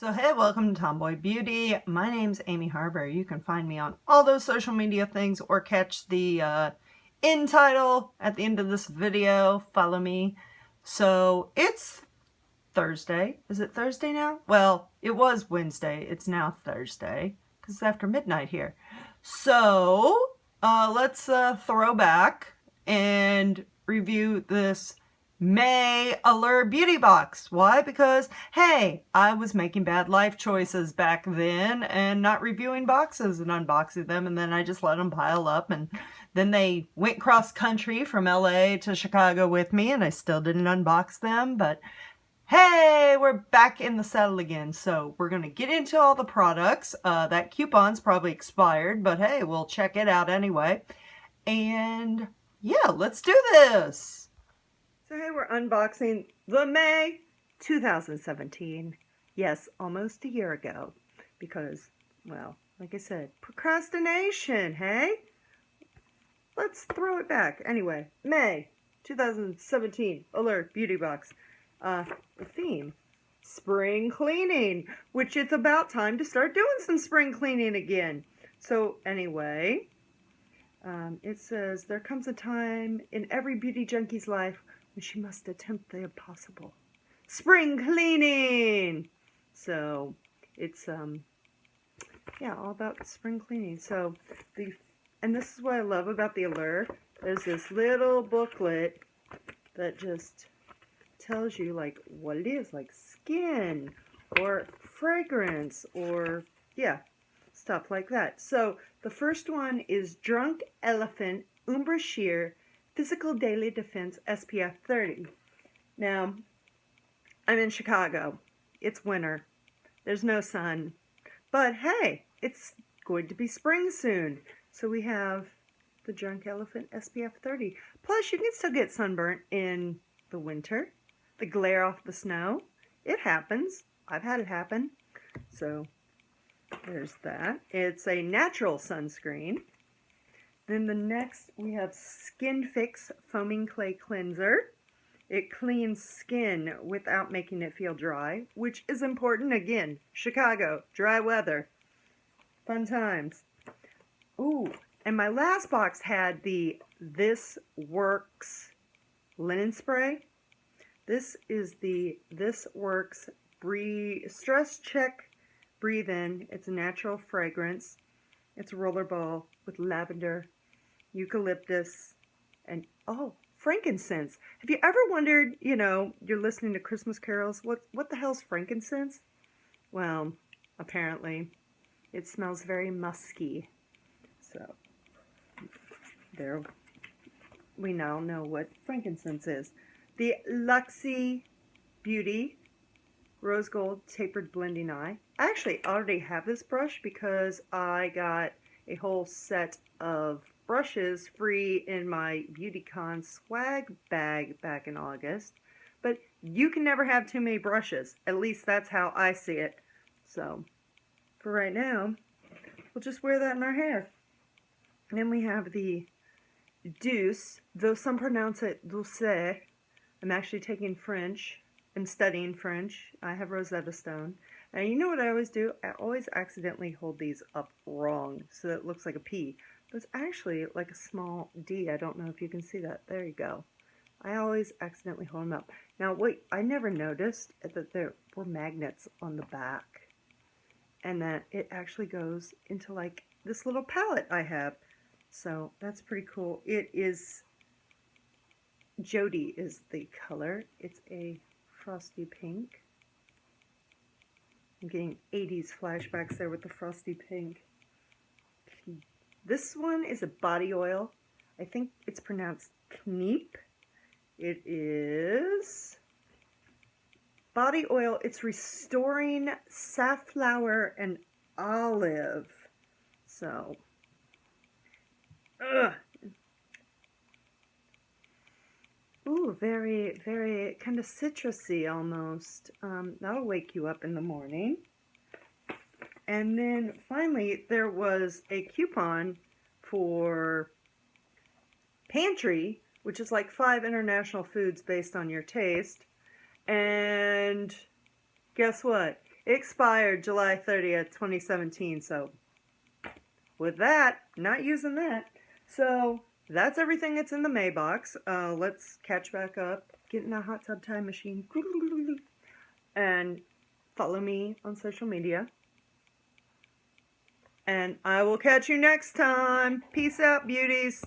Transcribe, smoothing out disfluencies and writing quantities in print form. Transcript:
So hey, welcome to Tomboy Beauty. My name's Amy Harber. You can find me on all those social media things or catch the in title at the end of this video. Follow me. So it's Thursday. Is it Thursday now? Well, it was Wednesday. It's now Thursday because it's after midnight here. So let's throw back and review this May Allure beauty box. Why? Because, hey, I was making bad life choices back then and not reviewing boxes and unboxing them, and then I just let them pile up, and then they went cross country from LA to Chicago with me, and I still didn't unbox them, but hey, we're back in the saddle again. So we're going to get into all the products. That coupon's probably expired, but hey, we'll check it out anyway. And yeah, let's do this. So hey, we're unboxing the May 2017. Yes, almost a year ago. Because, well, like I said, procrastination, hey? Let's throw it back. Anyway, May 2017 Allure Beauty Box. The theme, spring cleaning, which it's about time to start doing some spring cleaning again. So anyway, it says, there comes a time in every beauty junkie's life when she must attempt the impossible. Spring cleaning! So it's, yeah, all about spring cleaning. So, and this is what I love about the Allure. There's this little booklet that just tells you like what it is, like skin or fragrance or yeah, stuff like that. So the first one is Drunk Elephant Umbra Sheer Physical Daily Defense SPF 30. Now, I'm in Chicago. It's winter. There's no sun. But hey, it's going to be spring soon. So we have the Drunk Elephant SPF 30. Plus, you can still get sunburnt in the winter. The glare off the snow. It happens. I've had it happen. So there's that. It's a natural sunscreen. Then the next we have Skinfix Foaming Clay Cleanser. It cleans skin without making it feel dry, which is important. Again, Chicago, dry weather. Fun times. Ooh, and my last box had the This Works linen spray. This is the This Works Stress Check Breathe In. It's a natural fragrance. It's a rollerball with lavender, eucalyptus, and oh, frankincense. Have you ever wondered, you know, you're listening to Christmas carols, what the hell's frankincense? Well, apparently it smells very musky. So there, we now know what frankincense is. The Luxie Beauty Rose Gold Tapered Blending Eye. I actually already have this brush because I got a whole set of brushes free in my BeautyCon swag bag back in August. But you can never have too many brushes. At least that's how I see it. So, for right now, we'll just wear that in our hair. And then we have the Douce, though some pronounce it Doucce. I'm actually taking French. I'm studying French. I have Rosetta Stone. And you know what I always do? I always accidentally hold these up wrong so that it looks like a P. But it's actually like a small D. I don't know if you can see that. There you go. I always accidentally hold them up. Now, wait, I never noticed that there were magnets on the back. And that it actually goes into like this little palette I have. So that's pretty cool. It is, Jody is the color. It's a frosty pink. I'm getting 80s flashbacks there with the frosty pink. This one is a body oil. I think it's pronounced Kneipp. It is body oil. It's restoring safflower and olive. So, ooh, very, very kind of citrusy almost. That'll wake you up in the morning. And then finally, there was a coupon for pantry, which is like 5 international foods based on your taste. And guess what? expired July 30th, 2017. So with that, not using that. So that's everything that's in the May box. Let's catch back up, get in a hot tub time machine, and follow me on social media. And I will catch you next time. Peace out, beauties.